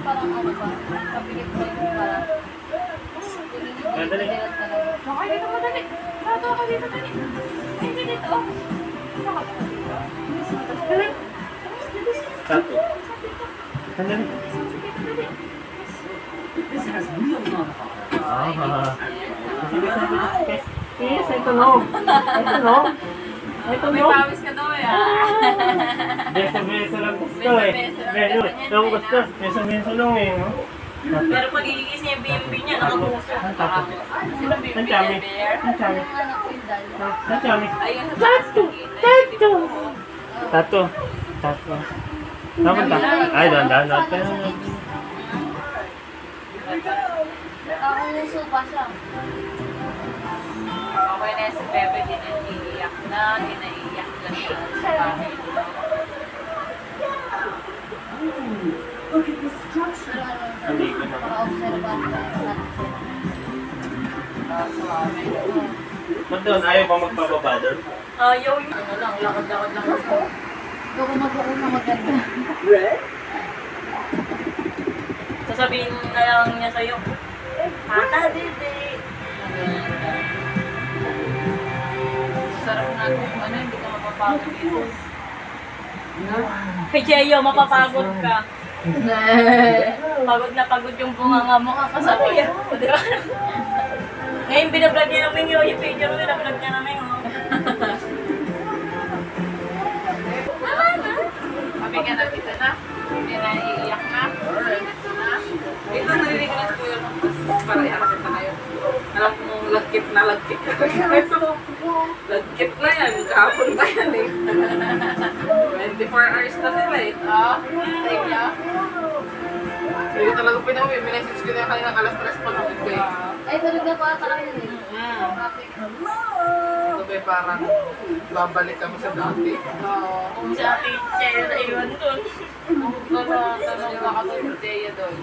parang ano ba? Kapilip ko yung parang Madali. Bakit dito madali? Sato ako dito dali. Dito dito. Tato. Sandali. Yes, ito no. Ito no. Ito May no. pawis ka daw eh. Beso-beso lang gusto eh. Beso. Yung gusto. Beso-beso lang eh. No? Pero pag iigis niya yung BMB niya, nakapuso. Ang tato. Sino Ang bibili chami. bear? Ang chami. Yung anak ko yung dalawa. Ang chami. Ayun sa taas ng kita. Tato. Tato. Tama ta. Ay, dahan-dahan natin. Ako yung supa siya. Okay na si Pepe, di na iiyak na, di na iiyak na sa bahay. Hindi ko na. Ba't doon? Ayaw ba magpababa doon? Ayaw yun. Ano lang, lakad-lakad lang ako. Baka mag-uko na maganda. Sasabihin na lang niya sa'yo, Tata, dede. Sarap nga kung ano, hindi ka mapapagod dito. Kay Cheyo, mapapagod ka. Pagod na pagod yung bunganga mo. Kasabay yan. Di ba? Ngayon, binablog niya namin yung picture mo, binablog niya namin. Sabi ka na dito na. Hindi na iiyak na. Ito narinig ko na si Kuya nung para iharapin na kayo. Alam mo, lagkit na lagkit. Lagkit na yan. Kahapon pa yan eh. 24 hours na sila eh. Thank you. Hindi talaga pinauwi. Minessage ko na kanina alas 3 pa nung ko eh. Ay, talaga pa ata kayo eh. Ito ba parang babalik kami sa dati? Kung si Ate Cheyo na iwan doon. Tanong ka doon, Jaya doon.